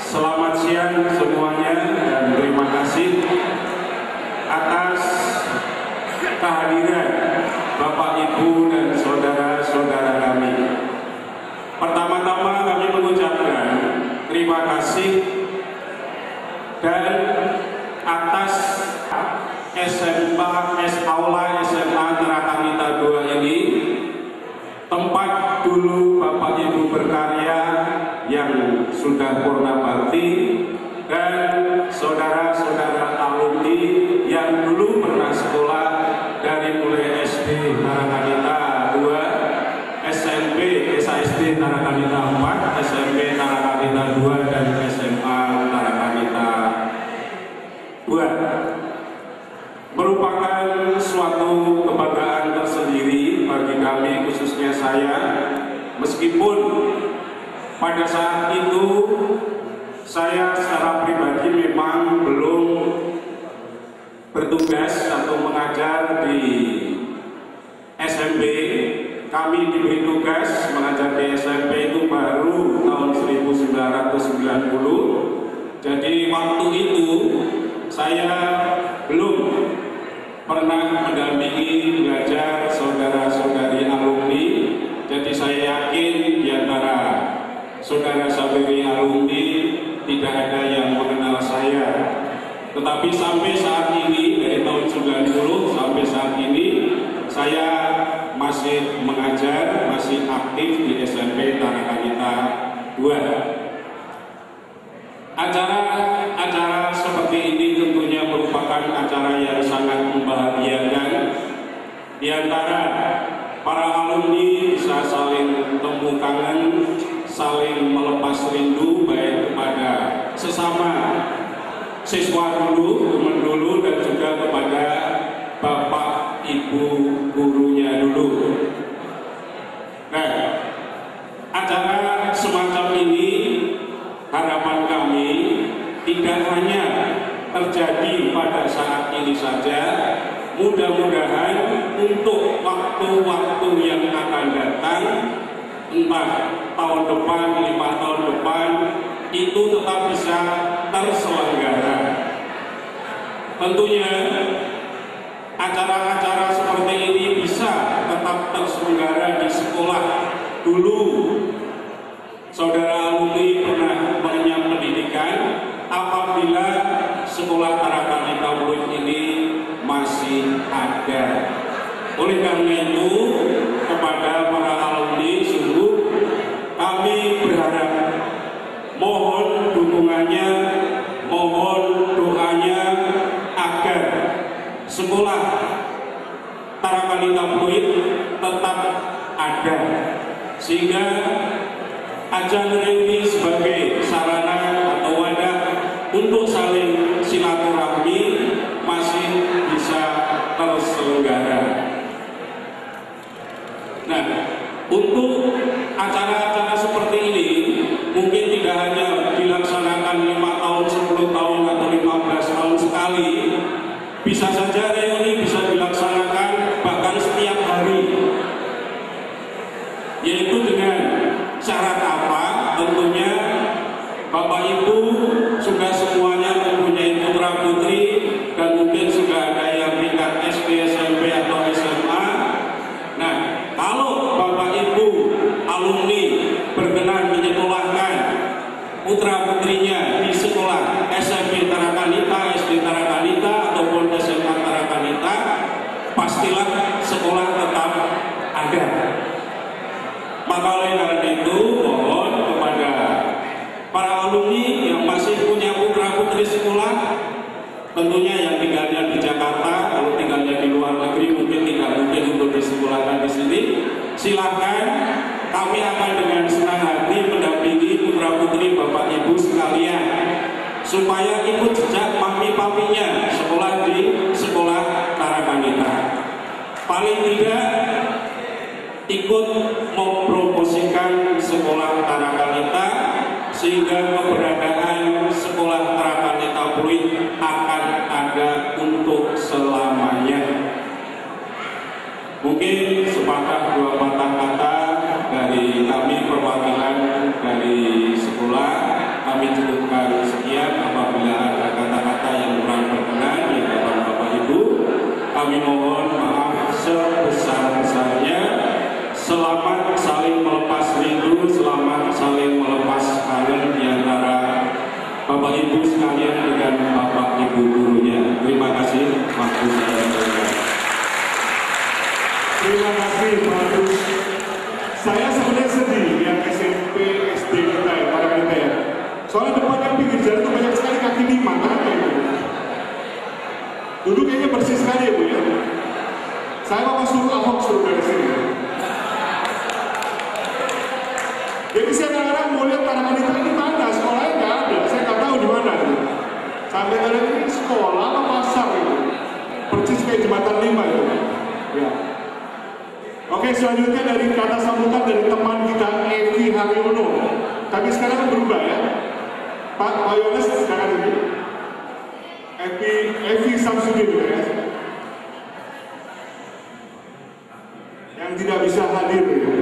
Selamat siang semuanya dan terima kasih atas kehadiran Bapak, Ibu, dan saudara-saudara kami. Pertama-tama kami mengucapkan terima kasih dan atas Aula SMA Tarakanita II ini, tempat dulu Bapak Ibu berkarya yang sudah purna bakti, dan saudara-saudara alumni yang dulu pernah sekolah dari mulai SD Tarakanita II, SMP SASD Tarakanita IV, SMP Tarakanita II, dan SMA Tarakanita II. Merupakan suatu kebanggaan tersendiri bagi kami, khususnya saya, meskipun pada saat itu saya secara pribadi memang belum bertugas atau mengajar di SMP. Kami diberi tugas mengajar di SMP itu baru tahun 1990. Jadi waktu itu saya belum pernah mendampingi belajar saudara-saudari alumni. Jadi saya yakin di antara saudara-saudari alumni tidak ada yang mengenal saya. Tetapi sampai saat ini, dari tahun 90 sampai saat ini, saya masih mengajar, masih aktif di SMP Tarakanita II. Acara seperti ini tentunya merupakan acara yang sangat membahagiakan. Di antara para alumni bisa saling temu kangen, saling melepas rindu, baik kepada sesama siswa dulu, teman dulu, dan juga kepada bapak ibu gurunya dulu. Nah, acara semacam ini harapan kami tidak hanya terjadi pada saat ini saja, mudah-mudahan untuk waktu-waktu yang akan datang, entah tahun depan, 5 tahun depan, itu tetap bisa terselenggara. Tentunya acara-acara seperti ini bisa tetap terselenggara di sekolah. Dulu saudara alumni pernah mengenyam pendidikan apabila sekolah Tarakanita II ini masih ada. Oleh karena itu, kepada para alumni sungguh kami berharap, mohon dukungannya, mohon doanya agar sekolah Tarakanita II tetap ada, sehingga ajang reuni sebagai sarana atau wadah untuk saling silaturahmi masih bisa terselenggara. Nah, untuk acara-acara seperti ini mungkin tidak hanya dilaksanakan 5 tahun, 10 tahun, atau 15 tahun sekali. Bisa saja reuni bisa dilaksanakan bahkan setiap hari. Yaitu dengan syarat apa? Tentunya Bapak Ibu sudah semuanya mempunyai putra putri, dan mungkin sudah ada yang tingkat SD, SMP, atau SMA. Nah, kalau Bapak Ibu alumni berkenan menyekolahkan putra putrinya di sekolah SMP Tarakanita, SD Tarakanita, ataupun SMA Tarakanita, pastilah sekolah tetap ada. Maka oleh karena itu, mohon kepada para alumni yang masih punya putra putri sekolah, tentunya yang tinggalnya di Jakarta, kalau tinggalnya di luar negeri mungkin tidak mungkin untuk disekolahkan di sini, silakan. Kami akan dengan senang hati mendampingi putra putri Bapak Ibu sekalian supaya ikut jejak mami papinya sekolah di sekolah Tarakanita. Paling tidak ikut mempromosikan sekolah Tarakanita, sehingga keberadaan sekolah Tarakanita II akan ada untuk selamanya. Mungkin sepatah dua patah kata dari kami perwakilan dari sekolah, kami cukupkan Selamat saling melepas rindu, selamat saling melepas kangen di antara Bapak Ibu sekalian dengan Bapak Ibu gurunya. Terima kasih waktu saya berikan. Terima kasih Pak Gus. Saya sebenarnya sedih yang SMP, SD kita ya, para kita ya. Soalnya depannya pinggir jalan itu banyak sekali kaki lima, kenapa ya? Dulu kayaknya bersih sekali ya Bu ya. Saya mau suruh Ahok suruh dari sini. Jadi saya kadang-kadang mau lihat para wanita ini mana, sekolahnya nggak ada, saya nggak tahu di mana. Sampai kali ini sekolah apa pasar itu, persis kayak jembatan 5 itu. Ya. Oke, selanjutnya dari kata sambutan dari teman kita Evi Haryono. Tapi sekarang berubah ya, Pak Yones sekarang ini Evi Samsudin ya, yang tidak bisa hadir ya.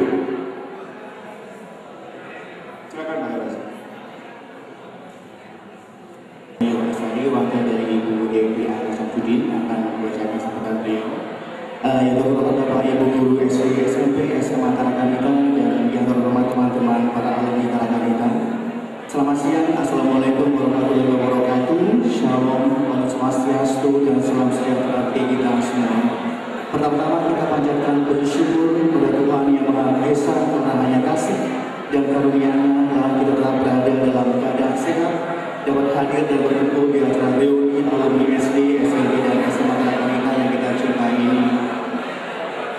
Silakan Pak Yones. Saya wakil dari Ibu Evi Samsudin akan membacakan sambutan beliau. Yang terhormat Bapak Ibu Guru SD, SMP, SMA Tarakanita, dan yang terhormat teman-teman para alumni Tarakanita. Selamat siang, Assalamualaikum warahmatullahi wabarakatuh. Shalom, Om Swastiastu, dan salam sejahtera bagi kita semua. Pertama-tama kita panjatkan bersyukur kepada Tuhan Yang Maha Esa karena hanya kasih dan karunia-Nya dalam kita telah berada dalam keadaan sehat, dapat hadir dan berkumpul di acara reuni alumni SD, SMP, dan SMA Tarakanita yang kita cintai ini.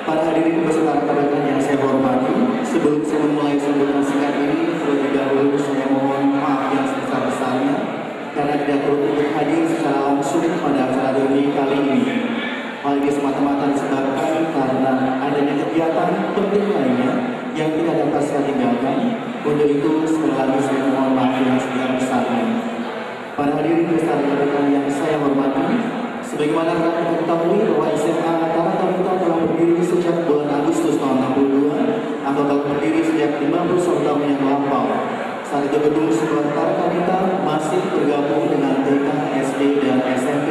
Para hadirin beserta rekan-rekan yang saya hormati, sebelum saya memulai sambutan singkat ini, terlebih dahulu saya mohon maaf yang sebesar-besarnya karena tidak perlu untuk hadir secara langsung pada acara reuni kali ini. Hal ini semata-mata disebabkan karena adanya kegiatan penting lainnya yang tidak dapat saya tinggalkan. Untuk itu, sekali lagi saya mohon maaf yang sebesar-besarnya. Para hadirin beserta rekan-rekan yang saya hormati, sebagaimana kita ketahui bahwa SMA Tarakanita telah berdiri sejak bulan Agustus tahun 62 atau telah berdiri sejak 51 tahun yang lampau. Saat itu gedung sekolah Tarakanita masih bergabung dengan TK, SD, dan SMP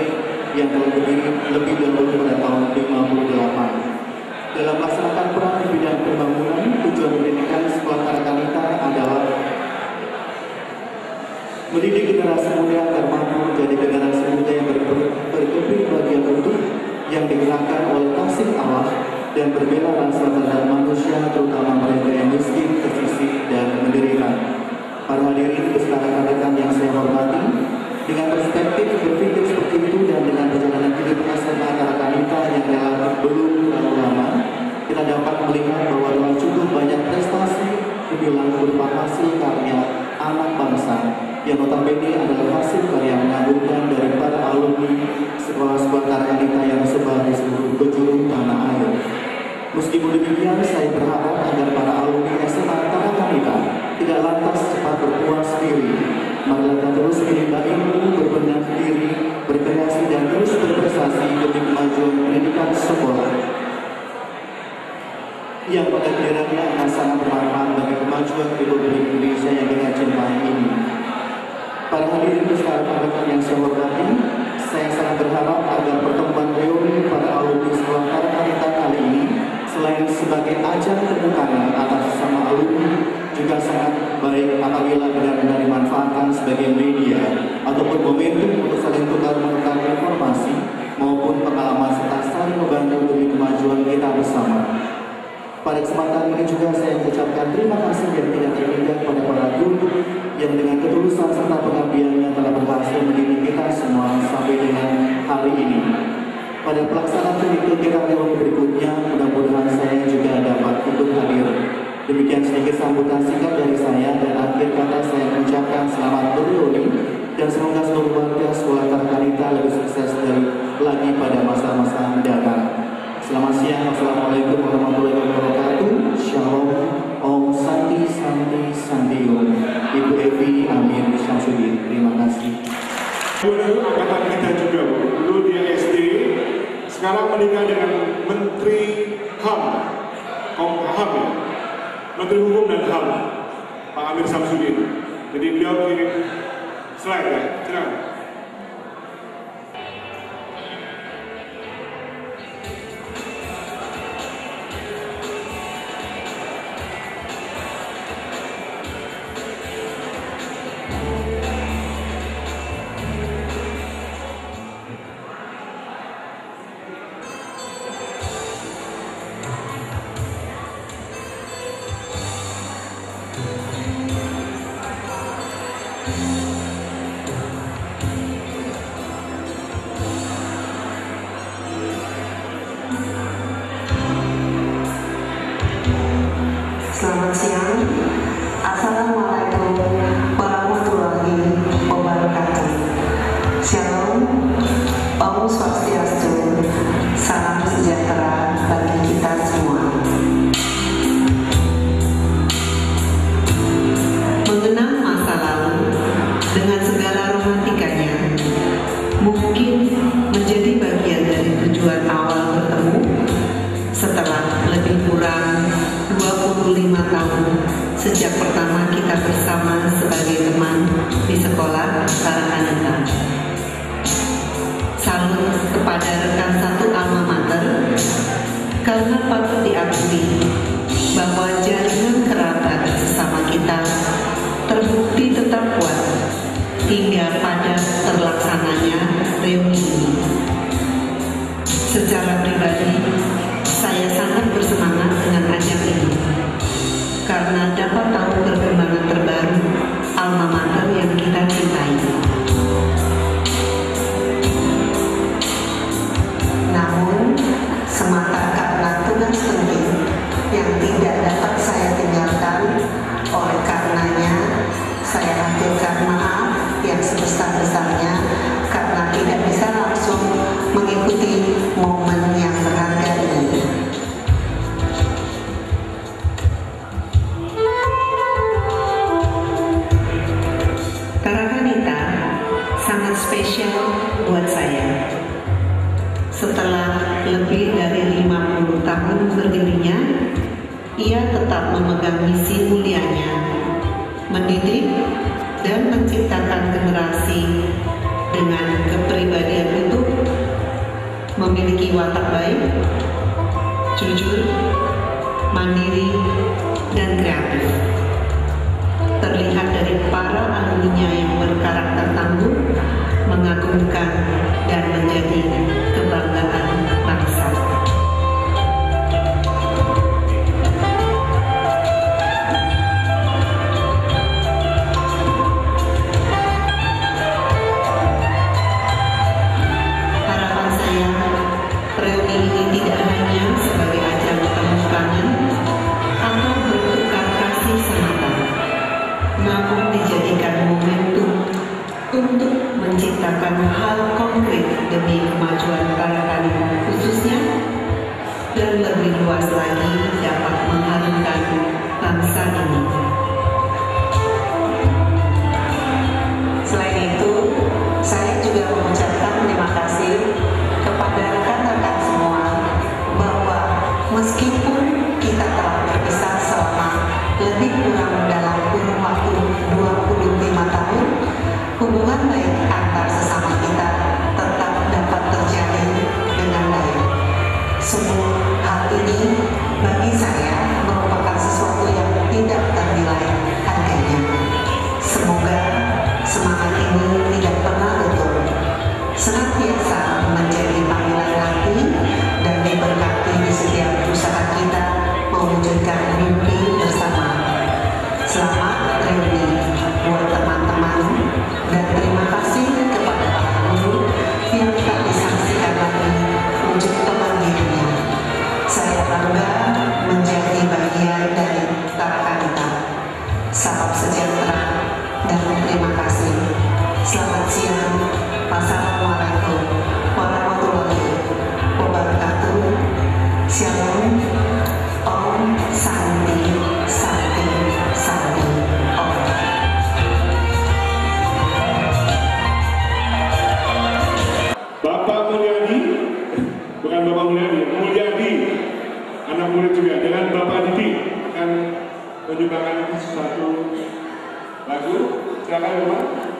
yang telah berdiri lebih dahulu pada tahun 58. Dalam melaksanakan peran di bidang pembangunan, tujuan pendidikan sekolah Tarakanita adalah mendidik generasi muda agar mampu menjadi generasi muda yang berkembang bagian utuh yang digerakkan oleh kasih Allah dan berbela rasa terhadap manusia, terutama mereka yang miskin, tersisih, dan menderita. Para hadirin beserta rekan-rekan yang saya hormati, dengan perspektif berpikir seperti itu dan dengan perjalanan hidup SMA Tarakanita yang relatif belum terlalu lama, kita dapat melihat bahwa telah cukup banyak prestasi gemilang berupa hasil karya anak bangsa yang notabene adalah hasil karya mengagumkan dari para alumni sekolah-sekolah Tarakanita yang tersebar di seluruh penjuru tanah air. Meskipun demikian, saya berharap agar para alumni SMA Tarakanita tidak lantas cepat berpuas diri. Marilah kita terus menimba ilmu, berbenah diri, berkreasi, dan terus berprestasi demi kemajuan pendidikan sekolah yang pada kiranya akan sangat bermanfaat bagi kemajuan Republik Indonesia yang kita cintai ini. Para hadirin beserta rekan-rekan yang saya hormati, saya sangat berharap agar pertemuan reuni para alumni sekolah Tarakanita kali ini selain sebagai ajang kebukaan atas sesama alumni, juga sangat baik apabila benar-benar dimanfaatkan sebagai media ataupun momentum untuk saling tukar-menukar informasi maupun pengalaman serta saling membantu demi kemajuan kita bersama. Pada kesempatan ini juga saya mengucapkan terima kasih yang tidak terhingga kepada para guru yang dengan ketulusan serta pengabdiannya telah berhasil mendidik kita semua sampai dengan hari ini. Pada pelaksanaan kegiatan reuni berikutnya, mudah-mudahan saya juga dapat ikut hadir. Demikian sedikit sambutan singkat dari saya, dan akhir kata saya mengucapkan selamat berreuni dan semoga seluruh warga sekolah Tarakanita lebih sukses lagi pada masa-masa mendatang. Selamat siang, Assalamualaikum warahmatullahi wabarakatuh. Shalom, Om Santi Santi Santium. Ibu Evi Amir Syamsuddin. Terima kasih. Dulu angkatan kita juga, Bu. Dulu dia SD, sekarang menikah dengan Menteri HAM, HAM ya? Menteri Hukum dan HAM, Pak Amir Syamsuddin. Jadi beliau kirim slide ya, silakan. Selamat siang. Assalamualaikum warahmatullahi wabarakatuh. Shalom, Om Swastiastu, salam sejahtera bagi kita semua. Mengenang masa lalu dengan segala romantikanya mungkin menjadi bagian dari tujuan awal bertemu setelah lebih kurang 25 tahun sejak pertama kita bersama sebagai teman di sekolah Tarakanita. Salut kepada rekan satu alma mater karena patut diakui bahwa jaringan kerabat sesama kita terbukti tetap kuat hingga pada terlaksananya reuni ini. Secara pribadi, saya sangat bersemangat dengan ajang ini karena dapat tahu perkembangan terbaru alma mater yang kita cintai. Namun, semata karena tugas penting yang tidak dapat saya tinggalkan, oleh karenanya saya haturkan maaf yang sebesar-besarnya karena tidak bisa langsung mengikuti momen yang berharga ini. Tarakanita sangat spesial buat saya. Setelah lebih dari 50 tahun berdirinya, ia tetap memegang misi mulianya, mendidik dan menciptakan generasi dengan kepribadian utuh, memiliki watak baik, jujur, mandiri, dan kreatif. Terlihat dari para alumninya yang berkarakter tangguh, mengagumkan, dan menjadi kebanggaan bangsa. Harapan saya, reuni ini tidak hanya sebagai ajang temu kangen atau bertukar kasih semata, namun dijadikan momentum untuk menciptakan hal konkret demi kemajuan Tarakanita khususnya, dan lebih luas lagi dapat mengharumkan bangsa ini. Selain itu, saya juga mengucapkan terima kasih kepada rekan-rekan semua bahwa meskipun kita telah berpisah selama lebih kurang dalam kurun waktu 25 tahun, hubungan baik antar sesama kita tetap dapat terjalin dengan baik. Semua hal ini bagi saya merupakan sesuatu yang tidak ternilai harganya. Semoga semangat ini tidak pernah luntur, senantiasa menjadi panggilan hati dan diberkati di setiap usaha kita mewujudkan mimpi bersama. Selamat reuni buat teman-teman dan terima kasih kepada para guru yang tak disaksikan lagi wujud pemanggilannya. Saya bangga menjadi bagian dari Tarakanita. Salam sejahtera dan terima kasih. Selamat siang. Wassalamualaikum warahmatullahi wabarakatuh. Shalom. Om Santi Santi Santi Om. Bapak Mulyadi, bukan Bapak Mulyadi, Mulyadi, anak murid juga, dengan Bapak Didi akan menyumbangkan sesuatu lagu. Silakan Bapak.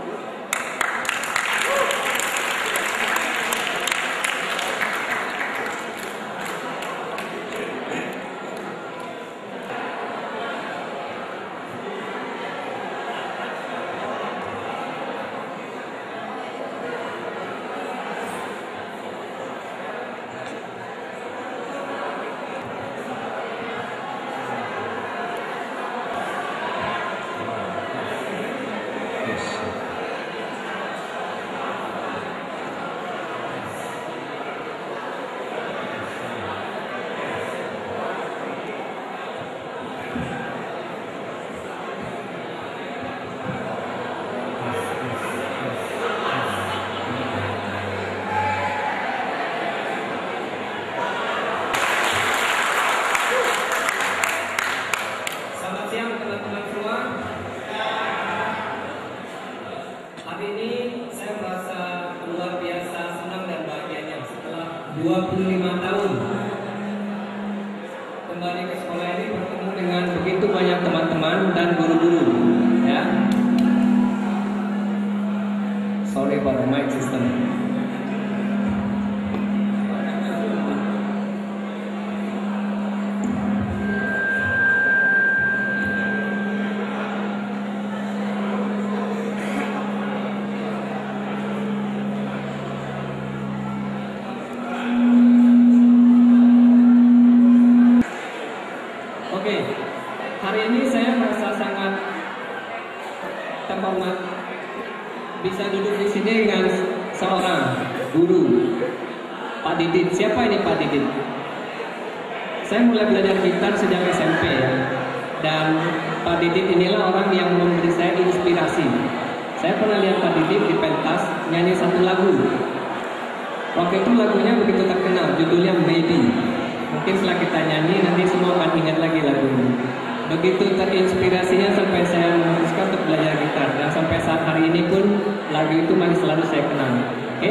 Yes. Hari ini saya merasa luar biasa senang dan bahagianya setelah 25 tahun kembali ke sekolah ini, bertemu dengan begitu banyak teman-teman dan guru-guru. Ya, sorry for the mic system. Hari ini saya merasa sangat terhormat bisa duduk di sini dengan seorang guru, Pak Didit. Siapa ini Pak Didit? Saya mulai belajar gitar sejak SMP ya. Dan Pak Didit inilah orang yang memberi saya inspirasi. Saya pernah lihat Pak Didit di pentas nyanyi satu lagu. Waktu itu lagunya begitu terkenal, judulnya Maybe. Mungkin setelah kita nyanyi nanti semua akan ingat lagi lagu ini. Begitu terinspirasinya sampai saya memutuskan untuk belajar gitar, dan sampai saat hari ini pun lagu itu masih selalu saya kenang. Oke?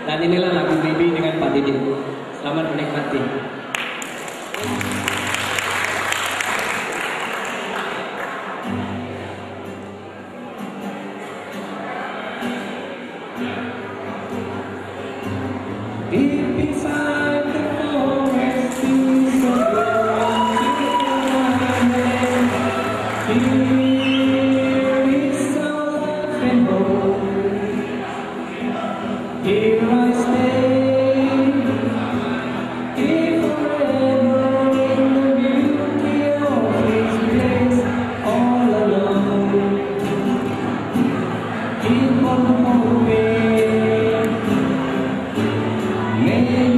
Dan inilah lagu Baby dengan Pak Didit. Selamat menikmati. Deep inside the forest is a world. Here is all life and hope. Here I stay, here forever in the beauty of this place, all alone. Keep on hoping, maybe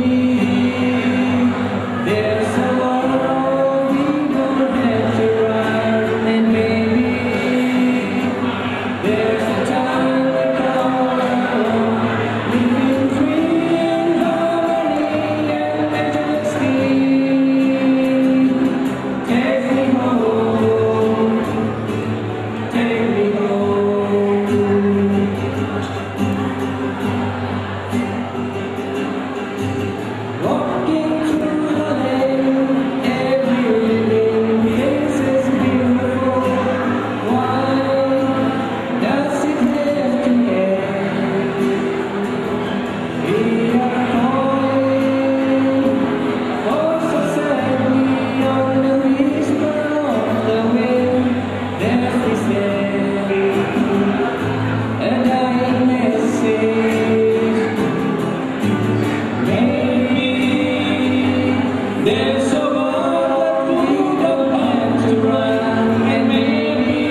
there's a world we don't have to ride, and maybe there's a time we come along, living free in harmony and majesty. Take me home, take me home. Walking through the lane, every living place is beautiful. Why does it have to end? We are calling, oh so sadly, on the whisper of the wind. There's this a dying message. Maybe there's a world that we don't have to run, and maybe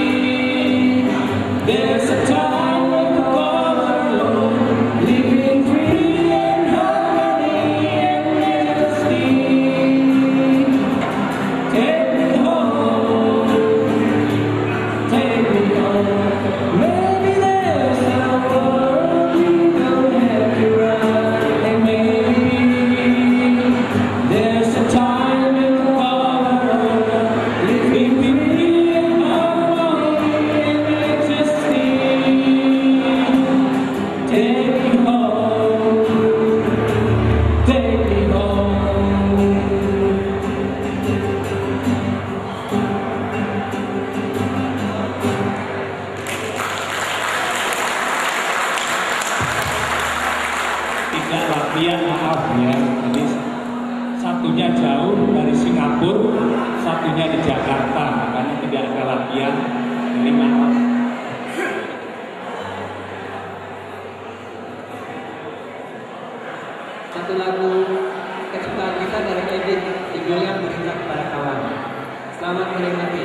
there's a time when we come alone, living free in harmony and majesty. Take me home, take me home. Maybe there's a world we don't have to run, and maybe there's a time when we come alone, living free in harmony and majesty. Take me home, take me home. Tidak latihan, maaf ya. Ini satunya jauh dari Singapura, satunya di Jakarta, makanya tidak ada latihan. Ini maaf. Satu lagu kesukaan kita dari Edit, judulnya Bercinta Kepada Kawan. Selamat menikmati.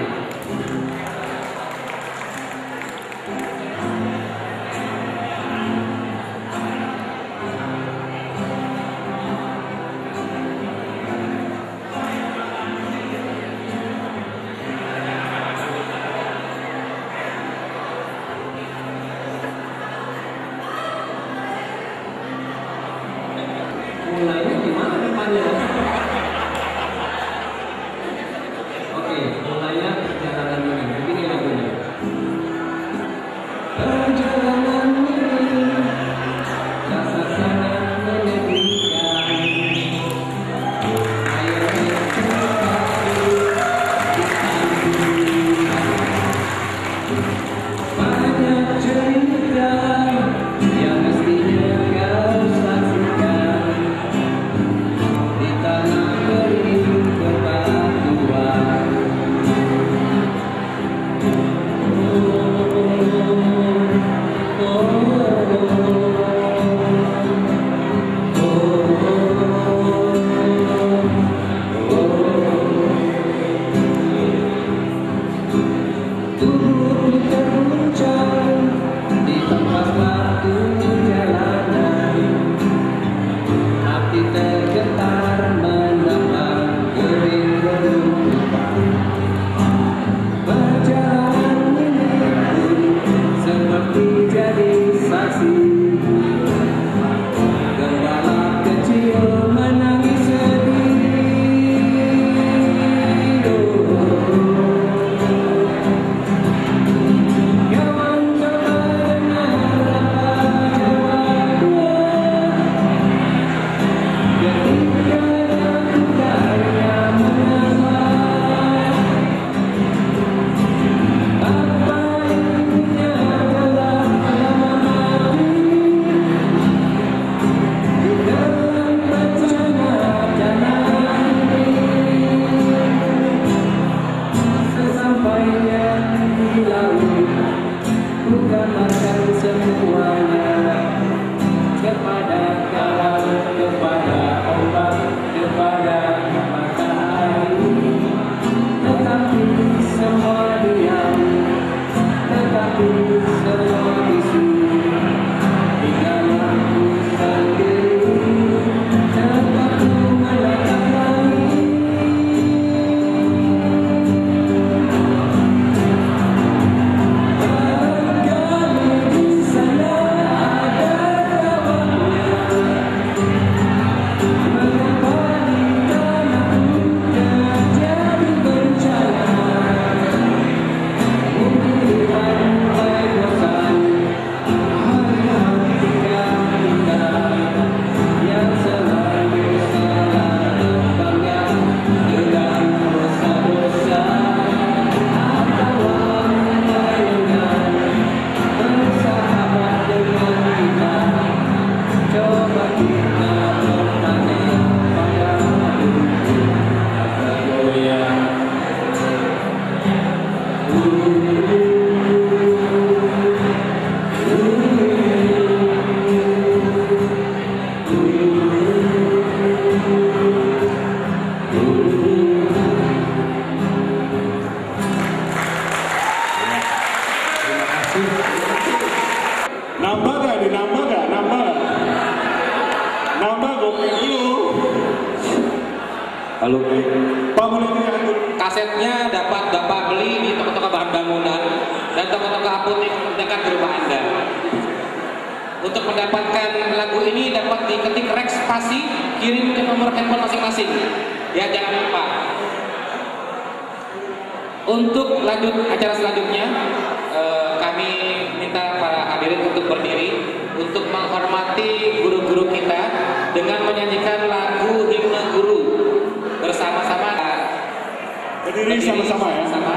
Nambah gak nih? Nambah gak? Nambah gopeng dulu. Halo, Pak boleh dilanjut. kasetnya dapat Bapak beli di toko-toko bahan bangunan dan toko-toko apotek dekat di rumah Anda. Untuk mendapatkan lagu ini dapat diketik Rex Spasi, kirim ke nomor handphone masing-masing. Ya, jangan lupa. Untuk lanjut acara selanjutnya, kami minta para hadirin untuk berdiri untuk menghormati guru-guru kita dengan menyanyikan lagu himne guru bersama-sama. Berdiri sama-sama ya. Sama.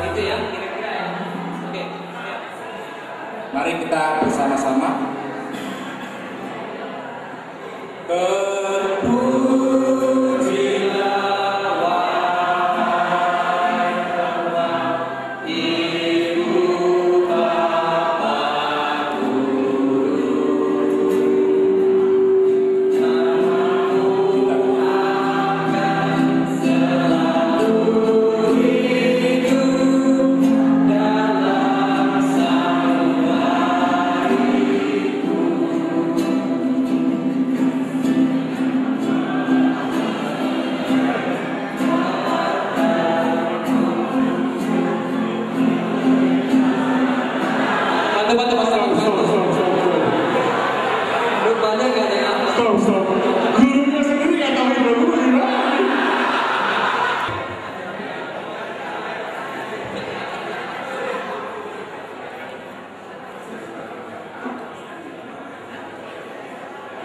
Itu ya, kira-kira ya. Oke. Mari kita bersama-sama. Stop. Gurunya sendiri gak tahu lagu gimana.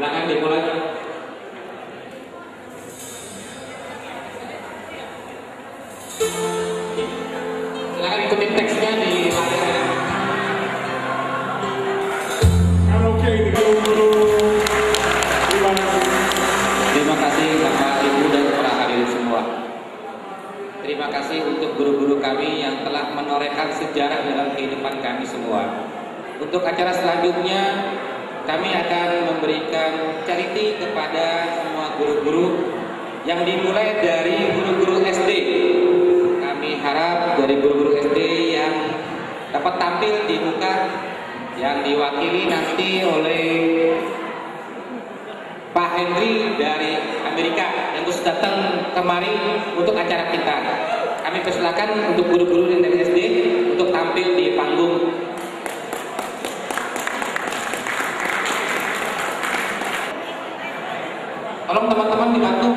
Silakan dimulai. Silakan ikuti teksnya di layar. Oke, ini guru-guru gimana? Terima kasih Bapak, Ibu, dan para hadirin semua. Terima kasih untuk guru-guru kami yang telah menorehkan sejarah dalam kehidupan kami semua. Untuk acara selanjutnya, kami akan memberikan charity kepada semua guru-guru yang dimulai dari guru-guru SD. Kami harap dari guru-guru SD yang dapat tampil di muka, yang diwakili nanti oleh Pak Henry dari Amerika yang terus datang kemari untuk acara kita. Kami persilakan untuk guru-guru yang dari SD untuk tampil di panggung. Tolong teman-teman dibantu.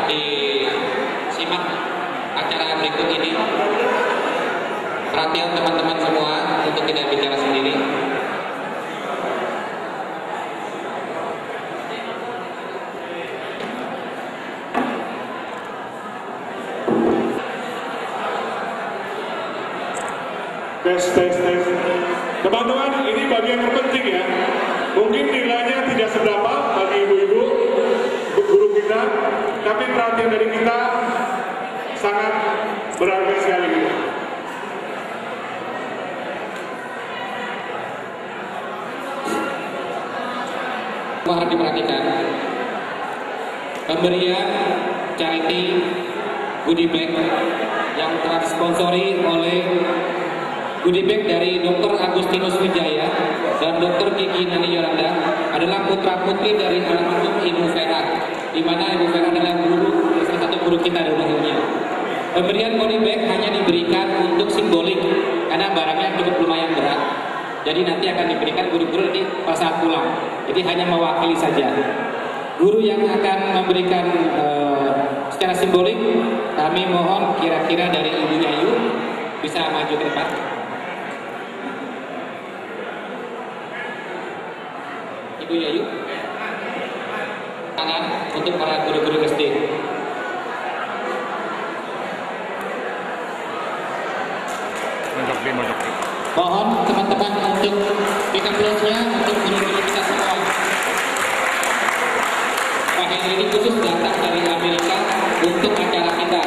Disimak acara berikut ini. Perhatian teman-teman semua untuk tidak bicara sendiri. Tes. Teman-teman, ini bagian terpenting ya. Mungkin nilainya tidak seberapa bagi ibu-ibu, guru kita, tapi perhatian dari kita sangat berharga sekali. Harus diperhatikan. Pemberian charity goodie bag yang telah disponsori oleh goodie bag dari Dr. Agustinus Wijaya dan Dr. Gigi Nani Yolanda adalah putra-putri dari almarhum Ibu Vera, di mana Ibu Vera adalah guru, salah satu guru kita dahulunya. Pemberian goodie bag hanya diberikan untuk simbolik karena barangnya cukup lumayan berat. Jadi nanti akan diberikan guru-guru di pas saat pulang. Jadi hanya mewakili saja. Guru yang akan memberikan secara simbolik, kami mohon kira-kira dari Ibu Yayu bisa maju ke depan. Ibu Yayu, tangan untuk para guru-guru SD. Mohon teman-teman untuk big applause-nya untuk guru-guru kita semua. Pak Henry ini khusus datang dari Amerika untuk acara kita.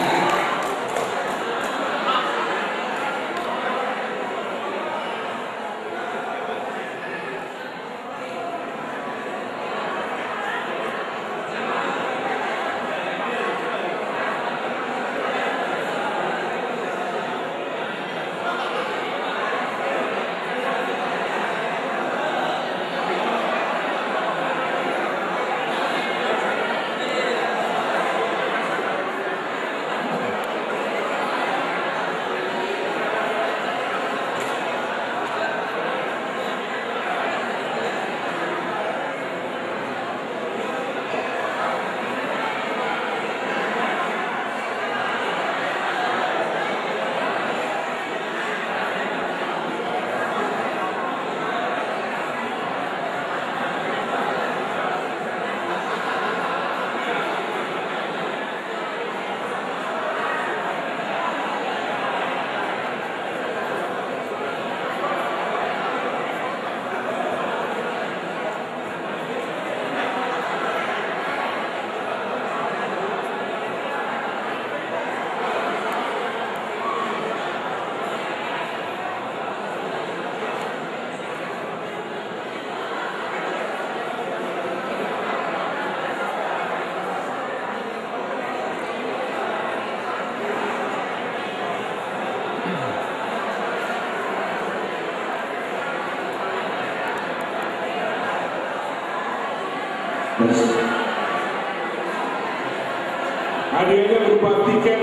Hadiahnya berupa tiket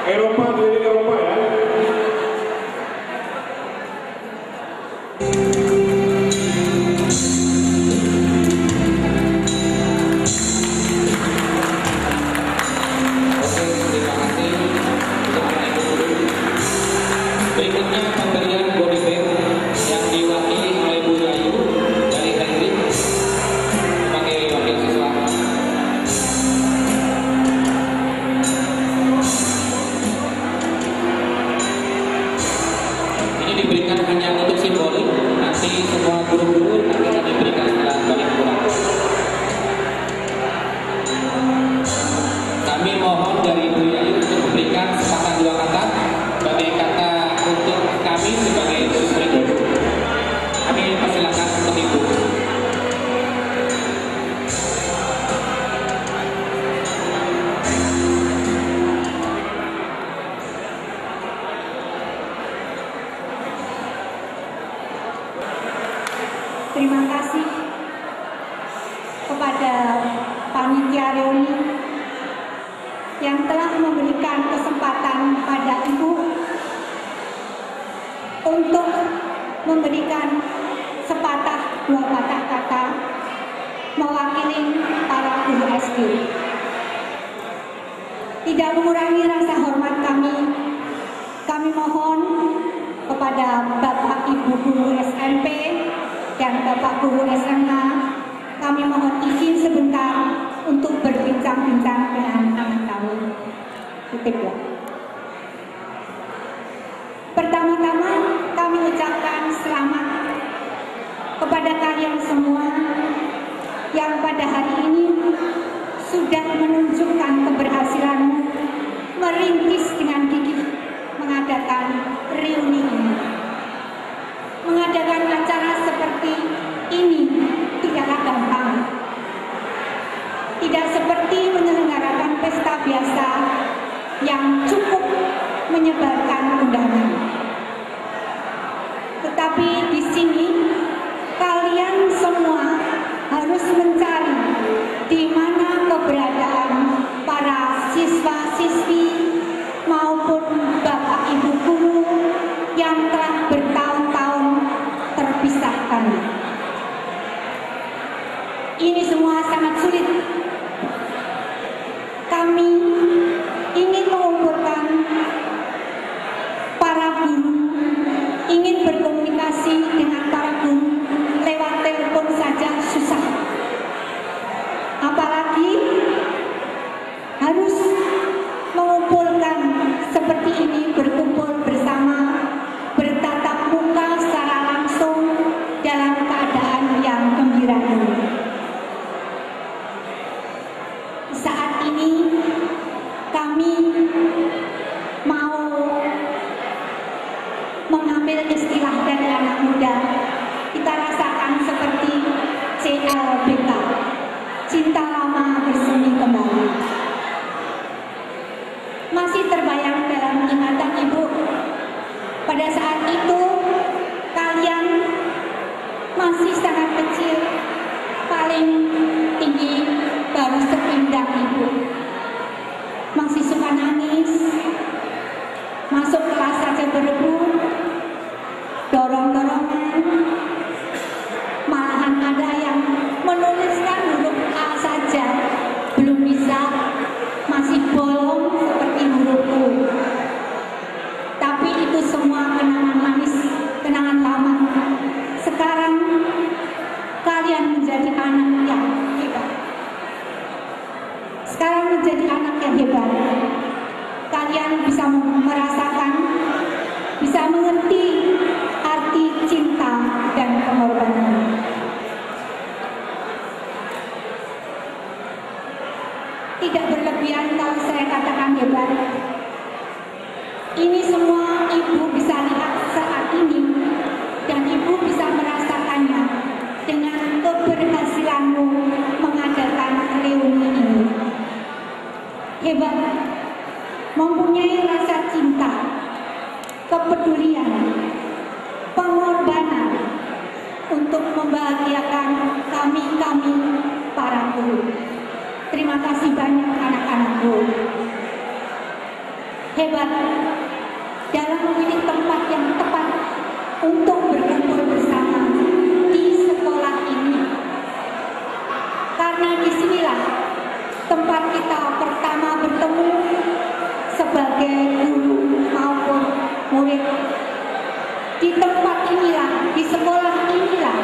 Eropa, keliling Eropa ya. Berikutnya pemberian body bag yang diwakili oleh Bu Yayu dari Hendrik sebagai wakil siswa. Ini diberikan hanya untuk simbolik, nanti semua guru-guru nanti akan diberikan setelah balik pulang. Kami mohon dari Bu Yayu untuk memberikan sepatah dua kata sebagai kata untuk kami sebagai murid guru. Kami persilakan untuk Ibu. Terima kasih kepada panitia reuni yang telah memberikan kesempatan pada Ibu untuk memberikan sepatah dua patah kata mewakili para guru SD. Tidak mengurangi rasa hormat kami mohon kepada Bapak Ibu guru SMP dan Bapak guru SMA, kami mohon izin sebentar untuk berbincang-bincang dengan anak kami. Ketiga. Pertama-tama kami ucapkan selamat kepada kalian semua yang pada hari ini sudah menunjukkan keberhasilanmu merintis dengan gigih mengadakan reuni ini. Mengadakan acara seperti ini tidaklah gampang. Tidak seperti menyelenggarakan pesta biasa yang cukup menyebarkan undangan. Tetapi di sini kalian semua harus mencari di mana keberadaan para siswa-siswi maupun Bapak Ibu guru yang telah bertahun-tahun terpisahkan. Ini semua sangat sulit. Kami ingin mengumpulkan para guru, ingin berkomunikasi dengan para guru lewat telepon saja susah. Apalagi harus mengumpulkan seperti ini, berkumpul bersama, bertatap muka secara langsung dalam keadaan yang gembira ini. Saat ini kami mau mengambil istilah dari anak muda. Kita rasakan seperti CLBK, cinta lama bersemi kembali. Masih terbayang dalam ingatan Ibu. Pada saat itu kalian masih sangat kecil, paling tinggi baru sepinggang Ibu. Masih suka nangis, masuk kelas saja berebut, dorong-dorongan, malahan ada yang menuliskan huruf A saja belum bisa, masih bolong seperti hurufku. Tapi itu semua kenangan manis, kenangan lama. Sekarang kalian menjadi anak yang hebat. Sekarang menjadi anak yang hebat. Kalian bisa merasakan, bisa mengerti arti cinta dan pengorbanan. Tidak berlebihan kalau saya katakan hebat. Ini semua Ibu bisa lihat saat ini dan Ibu bisa merasakannya dengan keberhasilanmu mengadakan reuni ini. Hebat, mempunyai rasa cinta, kepedulian, pengorbanan untuk membahagiakan kami para guru. Terima kasih banyak anak-anakku. Hebat dalam memilih tempat yang tepat untuk berkumpul bersama di sekolah ini. Karena disinilah tempat kita pertama bertemu sebagai guru maupun murid. Di tempat inilah, di sekolah inilah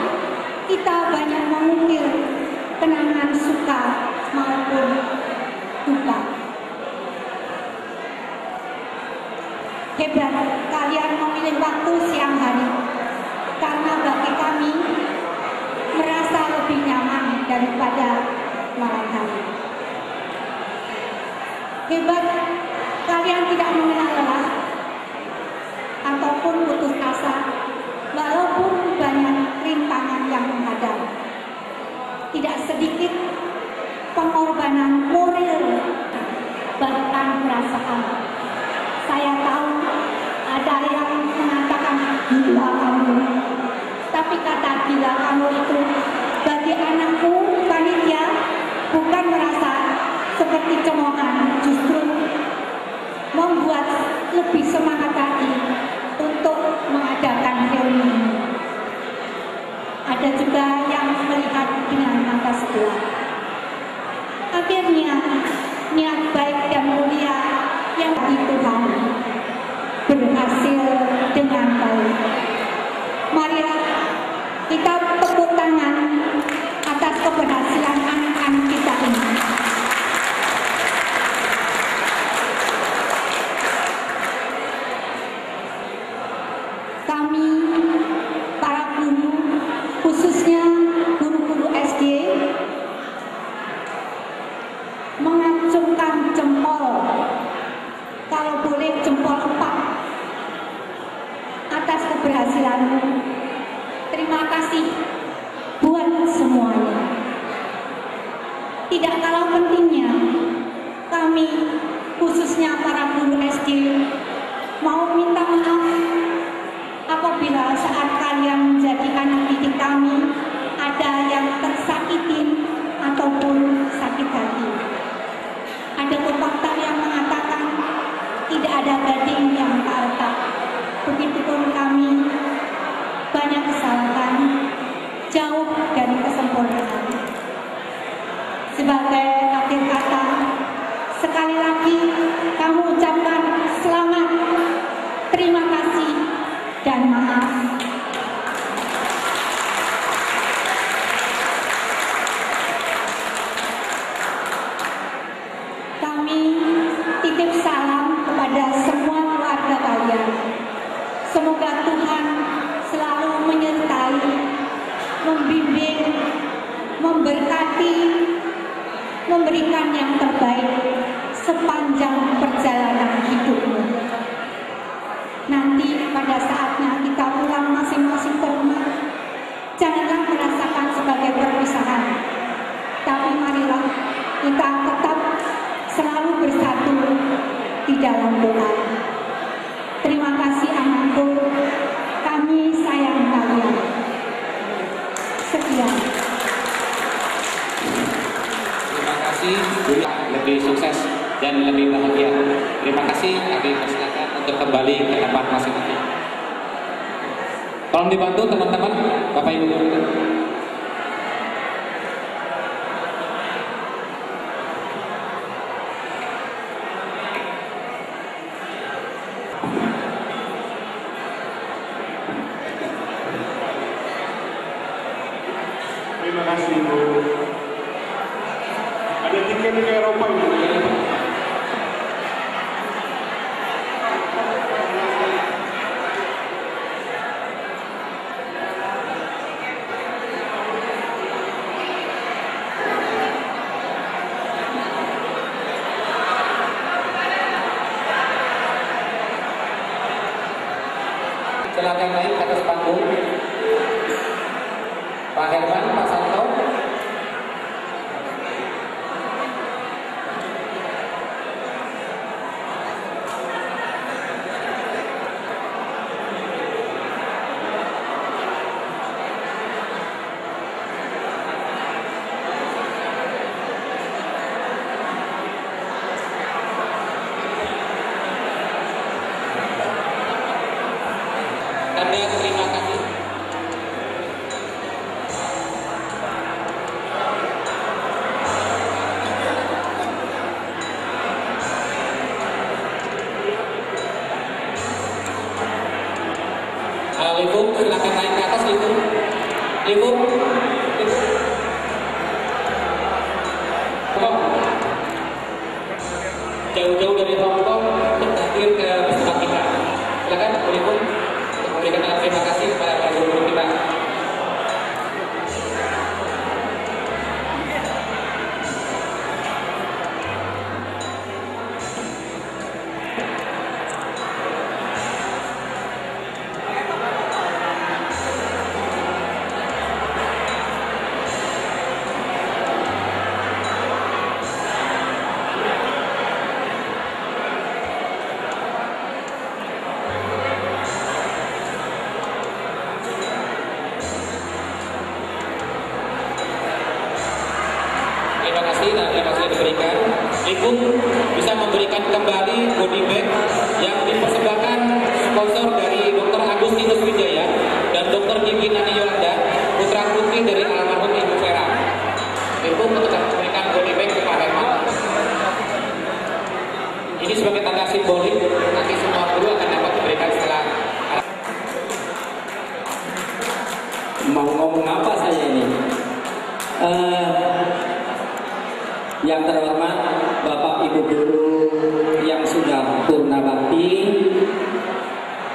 kita banyak mengukir kenangan suka maupun duka. Hebat kalian memilih waktu siang hari, karena bagi kami merasa lebih nyaman daripada malam hari. Hebat kalian tidak mengenal lelah ataupun putus asa, walaupun banyak rintangan yang menghadap. Tidak sedikit pengorbanan moral, bahkan perasaan. Saya tahu ada yang mengatakan gila kamu, tapi kata gila kamu itu bagi anakku panitia bukan merasa seperti cemoohan, justru membuat lebih semangat lagi untuk mengadakan reuni. Ada juga yang melihat dengan mata sebelah. Akhirnya niat baik dan mulia yang di Tuhan berhasil dengan baik. Marilah kita tepuk tangan atas keberhasilan anak-anak kita ini. Kami para guru, khususnya guru-guru SD, mengacungkan jempol, kalau boleh jempol 4 atas keberhasilanmu. Terima kasih buat semuanya. Tidak kalah pentingnya, kami khususnya para guru SD mau minta maaf apabila saat kalian menjadi anak didik kami ada yang tersakiti ataupun sakit hati. Ada pepatah yang mengatakan tidak ada gading yang tak retak. Begitupun kami banyak kesalahan, jauh dari kesempurnaan. Sebagai akhir kata, sekali lagi kami ucapkan selamat, terima kasih, dan maaf. Kami titip salam kepada semua keluarga kalian. Semoga Tuhan selalu menyertai, membimbing, memberkati, memberikan yang terbaik sepanjang perjalanan hidupmu. Nanti pada saatnya kita pulang masing-masing ke rumah, janganlah merasakan sebagai perpisahan, tapi marilah kita tetap selalu bersatu di dalam doa. Terima kasih anakku, kami sayang kalian. Sekian. Terima kasih, lebih sukses dan lebih bahagia. Terima kasih, kami persilakan untuk kembali ke tempat masing-masing. Tolong dibantu teman-teman, Bapak Ibu guru. Terima kasih Bu. Ada tiket ke Eropa Bu. Silakan naik ke atas panggung. Pak Herman, Pak Santo. silakan naik ke atas Lipung. Lipung. Jauh-jauh dari Hongkong untuk hadir ke tempat kita. Silakan Lipung memberikan terima kasih kepada para guru kita. Lipung bisa memberikan kembali body bag yang dipersembahkan sponsor dari Dr. Agustinus Wijaya dan Dr. Gigi Nani Yolanda, putra putri dari almarhum Ibu Vera. Lipung untuk memberikan body bag ke Pak Herman. Ini sebagai tanda simbolik, nanti semua guru akan dapat memberikan setelah. Mau ngomong apa saya ini? Yang terhormat Bapak Ibu Guru yang sudah purna bakti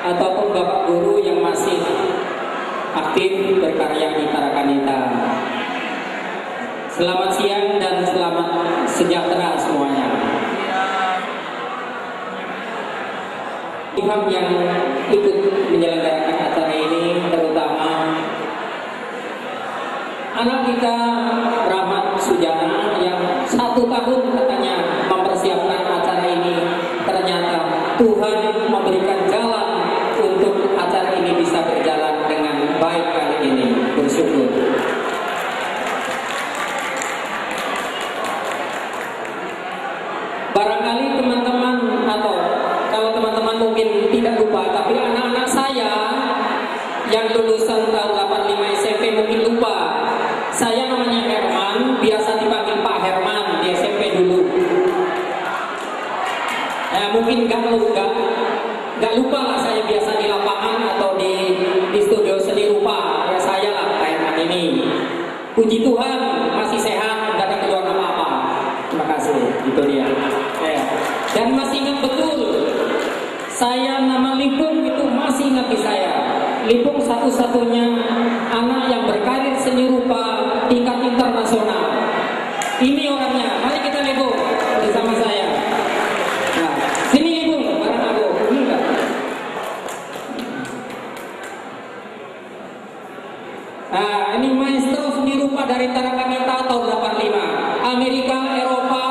ataupun Bapak Guru yang masih aktif berkarya di Tarakanita. Selamat siang dan selamat sejahtera semuanya. Pihak yang ikut menyelenggarakan acara ini terutama anak kita Rahmat Sujana yang 1 tahun katanya mempersiapkan acara ini. Ternyata Tuhan memberikan jalan untuk acara ini bisa berjalan dengan baik kali ini. Bersyukur. Barangkali teman-teman atau kalau teman-teman mungkin tidak lupa, tapi anak-anak saya yang lulusan tahun 85 SMP mungkin lupa. Saya namanya Herman, biasa dipanggil Pak Herman di SMP dulu. Mungkin nggak lupa lah saya biasa di lapangan atau di studio seni rupa. Ya saya lah Pak Herman ini. Puji Tuhan masih sehat, nggak ada keluar apa-apa. Terima kasih, itu dia. Dan masih ingat betul, saya nama Lipung itu masih ingat di saya. Lipung satu-satunya anak yang berkarir seni rupa tingkat internasional. Ini orangnya. Mari kita Lipung bersama saya. Nah, sini Lipung, bareng aku. Nah, ini maestro seni rupa dari Tarakanita tahun 85. Amerika, Eropa,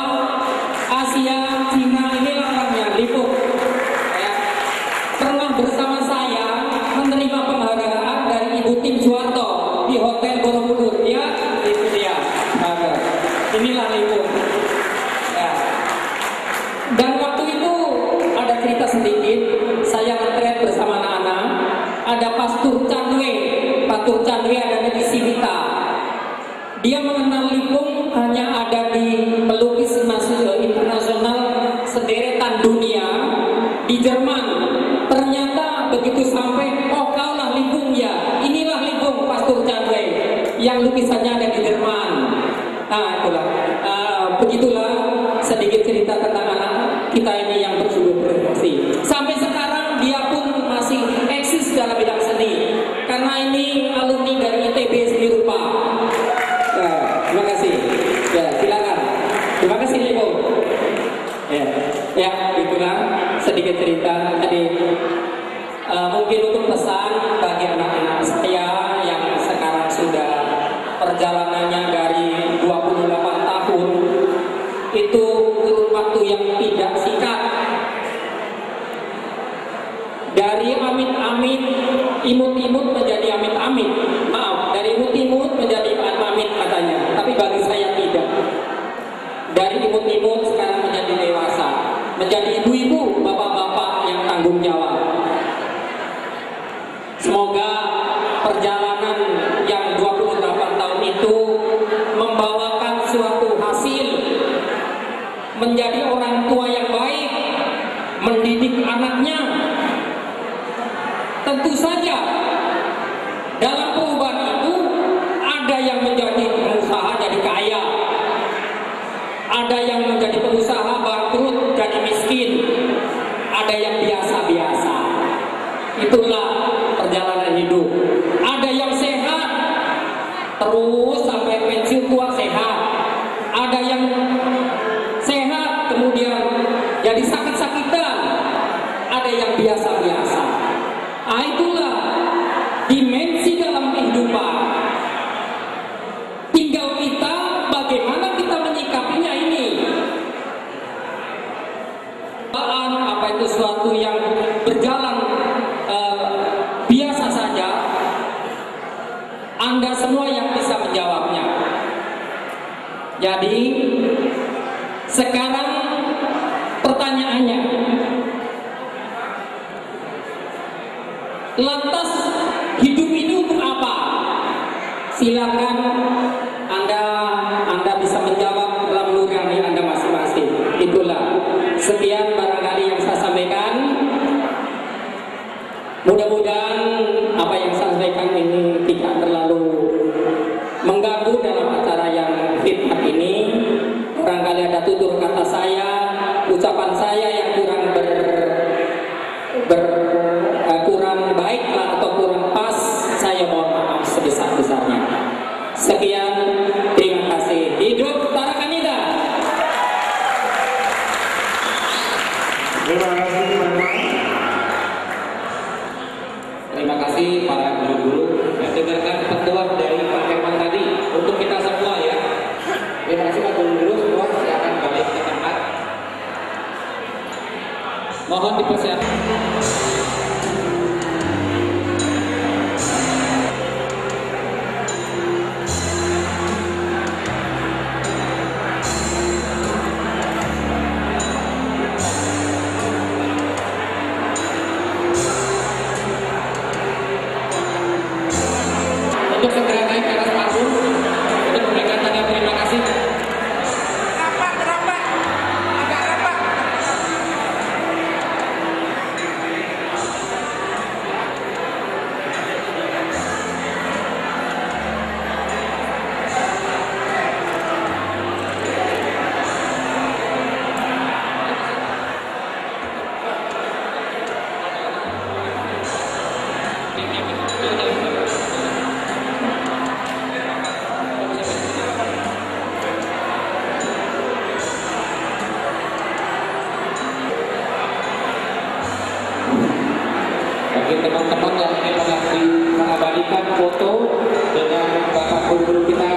Asia, Cina, inilah orangnya Lipung. Pernah bersama saya menerima penghargaan dari Ibu Tim Suwarto di Hotel Borobudur. Ya, itu dia. Inilah Lipung. Ya. Dan waktu itu ada cerita sedikit. Saya ngetret bersama anak-anak. Ada Pastur Chandwe. Pastur Chandwe ada di Sivita. Dia mengenal Lipung hanya ada di pelukis internasional sederetan dunia di Jerman. Ternyata begitu sampai, oh kaulah Lipung ya. Inilah Lipung Pastur Chandwe yang lukisannya ada di Jerman. Nah itulah. Begitulah sedikit cerita tentang anak kita ini yang berprestasi. Sampai sekarang dia pun masih eksis dalam bidang seni. Karena ini alumni dari ITB Seni Rupa. Terima kasih. Ya, silakan. Terima kasih Lipung. Ya, itulah sedikit cerita. Jadi mungkin untuk pesan bagi anak-anak saya yang sekarang sudah perjalanannya dari 28 tahun, itu kurun waktu yang tidak singkat. Dari amit-amit, imut-imut menjadi amit-amit. Maaf, dari imut-imut menjadi amit-amit katanya. Tapi bagi saya tidak. Dari imut-imut sekarang menjadi dewasa, menjadi ibu-ibu, bapak-bapak yang tanggung jawab. Semoga perjalanan yang 28 tahun itu membawakan suatu hasil, menjadi orang tua yang baik, mendidik anaknya. Tentu saja Lantas hidup ini untuk apa? Silakan Anda bisa menjawab dalam nurani Anda masing-masing. Itulah sekian barangkali yang saya sampaikan. Mudah-mudahan apa yang saya sampaikan ini tidak terlalu mengganggu dalam acara yang khidmat ini. Barangkali ada tutur kata saya, ucapan saya yang kurang baik atau kurang pas, saya mohon maaf sebesar-besarnya. Sekian, terima kasih. Hidup Tarakan Indah. Terima kasih teman-teman. Terima kasih para guru-guru yang dengarkan petuah dari Pak Herman tadi untuk kita semua ya. Terima kasih Pak guru-guru semua, silakan balik ke tempat. Mohon dipersiapkan. Untuk segera naik ke atas panggung untuk memberikan tanda terima kasih. Rapat, agak rapat. Bagi teman-teman yang ingin mengabadikan foto dengan bapak guru kita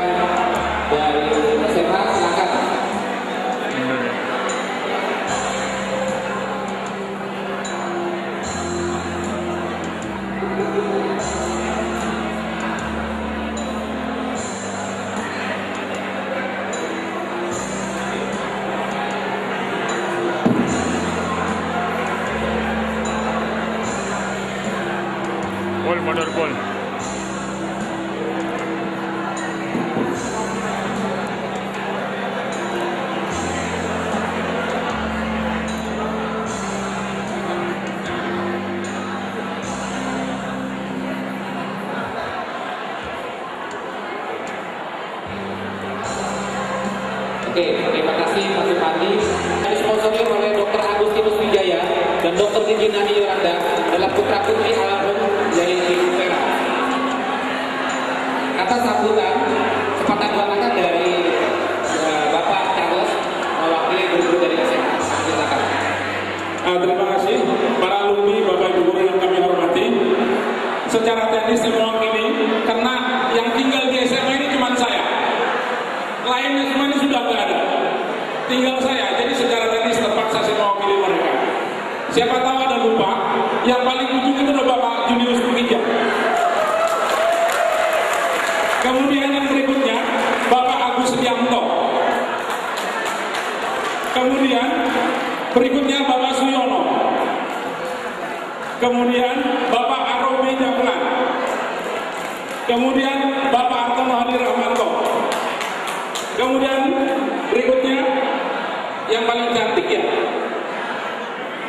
dari SMA, silakan. Modal bol. Oke, terima kasih Pak Supandi. Disponsori oleh Dr. Agustinus Wijaya dan Dr. Gigi Nani Yoranda adalah putra putri almarhum Yai Vera. Kata sambutan sepatah dua kata dari Bapak Charles mewakili guru dari SMA. Silakan. Terima kasih para alumni, Bapak Ibu guru yang kami hormati. Secara teknis saya mewakili karena yang tinggal di SMA ini cuma saya. Lainnya semua ini sudah nggak ada. Tinggal saya. Jadi secara teknis terpaksa saya mewakili mereka. Siapa tahu ada lupa. Yang paling ujung itu adalah Bapak Junius Pukija. Kemudian yang berikutnya Bapak Agus Setianto. Kemudian berikutnya Bapak Suyono. Kemudian Bapak Aromi Jamlan. Kemudian Bapak Artono Hadi Rahmanto. Kemudian berikutnya yang paling cantik ya,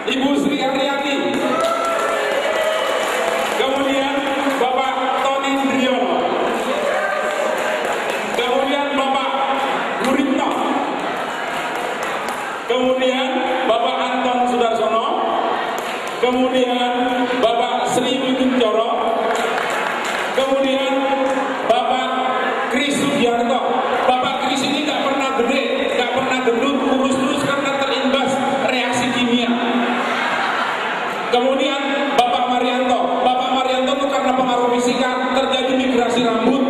Ibu Sri Aryati. Kemudian Bapak Tony Driono. Kemudian Bapak Guritno. Kemudian Bapak Anton Sudarsono. Kemudian Bapak Sri Widincoro. Kemudian Bapak Kris Sugiarto. Bapak Kris ini nggak pernah gede, nggak pernah gendut, kurus terus karena terimbas reaksi kimia. Kemudian Bapak Marianto. Bapak Marianto itu karena pengaruh fisika terjadi migrasi rambut.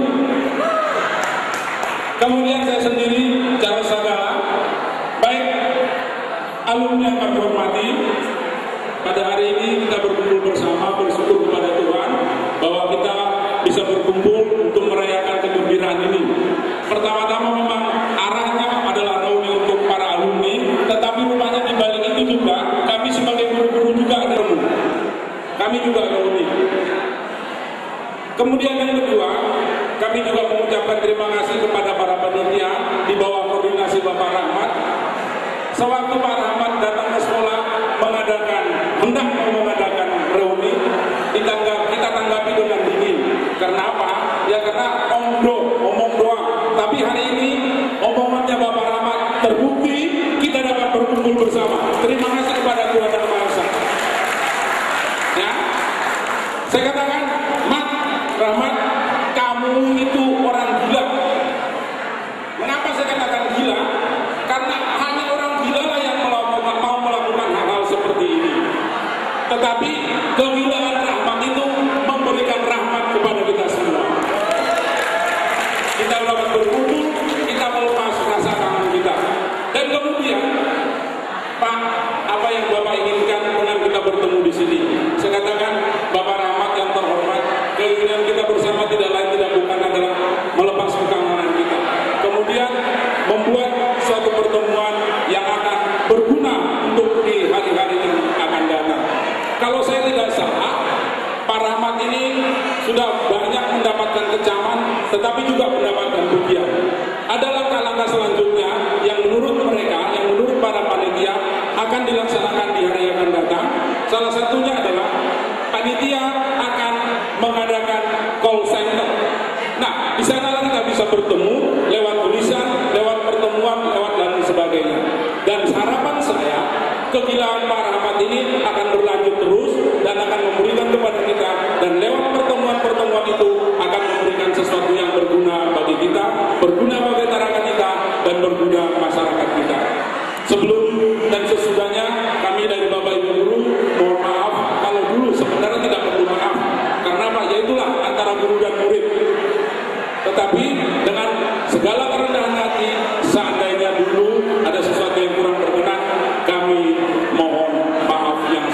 Kemudian saya sendiri, Charles Sagala. Baik, alumni yang kami hormati, pada hari ini kita berkumpul bersama, bersyukur kepada Tuhan bahwa kita bisa berkumpul untuk merayakan kegembiraan ini. Pertama-tama memang arahnya adalah reuni untuk para alumni, tetapi rupanya di balik itu juga kami sebagai guru-guru juga ada reuni. Kami juga reuni. Kemudian yang kedua, kami juga mengucapkan terima kasih kepada para panitia di bawah koordinasi Bapak Rahmat. Sewaktu Pak Rahmat datang ke sekolah hendak mengadakan reuni, kita tanggapi dengan dingin. Karena apa? Ya karena omong doang. Tapi hari ini omongannya Bapak Rahmat terbukti, kita dapat berkumpul bersama. Terima kasih kepada Tuhan Yang Maha Esa. Ya, saya katakan, Rahmat, kamu itu orang gila. Mengapa saya katakan gila? Karena hanya orang gila lah yang mau melakukan hal-hal seperti ini. Tetapi kegilaan Rahmat itu memberikan rahmat kepada kita semua. Kita dapat berkumpul, kita melepas rasa kangen kita. Dan kemudian, Pak, apa yang Bapak inginkan dengan kita bertemu di sini? Saya katakan, Bapak Rahmat yang terhormat, keinginan kita bersama tidak lain tidak bukan adalah melepas kekangenan kita. Kemudian membuat suatu pertemuan yang akan berguna untuk di hari-hari yang akan datang. Kalau saya tidak salah, Pak Rahmat ini sudah banyak mendapatkan kecaman, tetapi juga mendapatkan pujian. Ada langkah-langkah selanjutnya yang menurut mereka, yang menurut para panitia akan dilaksanakan di hari yang akan datang. Salah satunya adalah panitia akan mengadakan call center. Nah, di sana kita bisa bertemu lewat tulisan, lewat pertemuan, lewat dan sebagainya. Dan harapan saya, kegilaan Pak Rahmat ini akan berlanjut terus dan akan memberikan kepada kita, dan lewat pertemuan-pertemuan itu akan memberikan sesuatu yang berguna bagi kita, berguna bagi masyarakat kita, dan berguna masyarakat kita. Sebelum dan sesudahnya, kami dari Bapak Ibu Guru mohon maaf kalau dulu sebenarnya tidak perlu maaf. Karena apa? Ya itulah antara guru dan murid. Tetapi dengan segala kerendahan hati, seandainya dulu ada sesuatu yang kurang berkenan, kami mohon maaf yang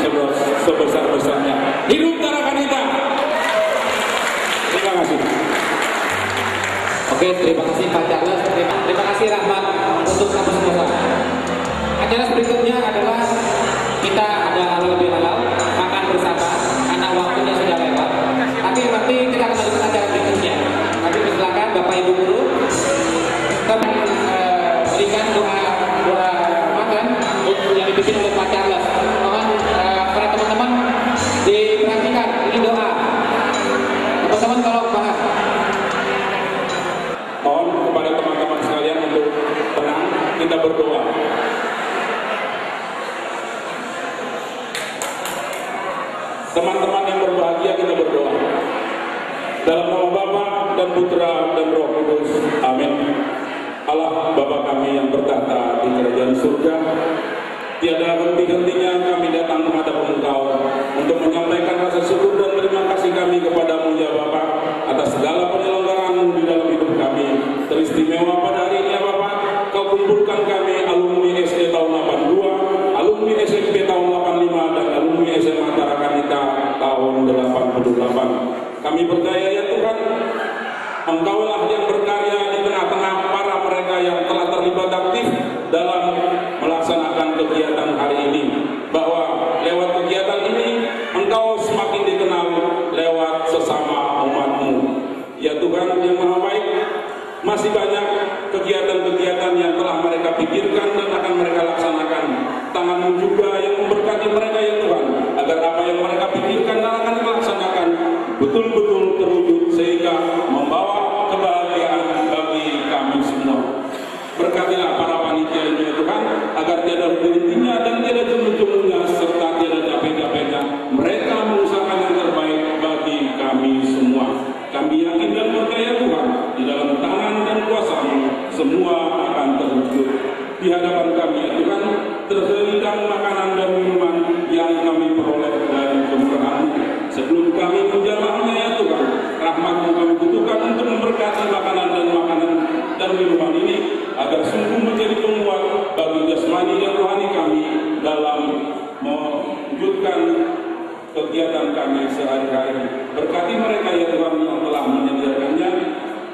sebesar-besarnya. Hidup Tarakanita. Terima kasih. Oke, terima kasih Pak Charles. Terima kasih Rahmat untuk kamu semua. Acara berikutnya adalah kita ada halal lebih halal, makan bersama, karena waktunya sudah lewat. Tapi nanti kita akan lanjutkan acara berikutnya. Tapi silakan Bapak Ibu Guru, kami berikan doa makan yang dibikin oleh Pak Charles. Mohon para teman-teman diperhatikan, ini doa. Teman-teman kalau paham. Mohon kepada teman-teman sekalian untuk tenang, kita berdoa. Teman-teman yang berbahagia, kita berdoa. Dalam nama Bapa dan Putra dan Roh Kudus. Amin. Allah Bapa kami yang bertahta di kerajaan surga, tiada henti-hentinya kami datang menghadap Engkau untuk menyampaikan rasa syukur dan terima kasih kami kepadamu ya Bapa atas segala penyelenggaraan di dalam hidup kami. Teristimewa pada hari ini ya Bapa, Kau kumpulkan kami alumni SD tahun 82, alumni SMP tahun 85, dan alumni SMA Tarakanita tahun 88. Kami percaya ya Tuhan, Engkaulah yang berkarya di tengah-tengah para mereka yang telah terlibat aktif dalam melaksanakan kegiatan hari ini. Bahwa lewat kegiatan ini, Engkau semakin dikenal lewat sesama umat-Mu. Ya Tuhan yang Maha Baik, masih banyak kegiatan-kegiatan yang telah mereka pikirkan dan akan mereka laksanakan. Tangan-Mu juga yang memberkati mereka ya Tuhan, agar apa yang mereka pikirkan dan akan dilaksanakan betul-betul terwujud sehingga membawa kebahagiaan bagi kami semua. Berkatilah para panitia ini ya Tuhan, agar tiada henti-hentinya dan tiada jemu-jemunya serta tiada capek-capeknya mereka mengusahakan yang terbaik bagi kami semua. Kami yakin dan percaya Tuhan, di dalam tangan dan kuasa-Mu semua akan terwujud. Di hadapan kami ya Tuhan, terhidang makanan dan minuman yang kami peroleh dari kemurahan-Mu. Sebelum kami menjamahnya ya Tuhan, rahmat-Mu kami butuhkan untuk memberkati makanan dan minuman ini, agar sungguh menjadi penguat bagi jasmani dan rohani kami dalam mewujudkan kegiatan kami sehari-hari. Berkati mereka ya Tuhan yang telah menyediakannya.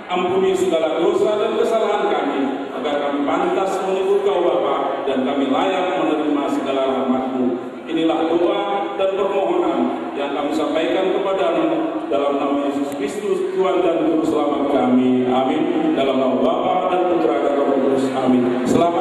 Ampuni segala dosa dan kesalahan kami, agar kami pantas menyebut Kau Bapa dan kami layak menerima segala rahmat-Mu. Inilah doa dan permohonan yang kami sampaikan kepadamu dalam nama Yesus Kristus Tuhan dan Juru Selamat kami. Amin. Dalam nama Bapa dan Putra dan Roh Kudus. Amin. Selamat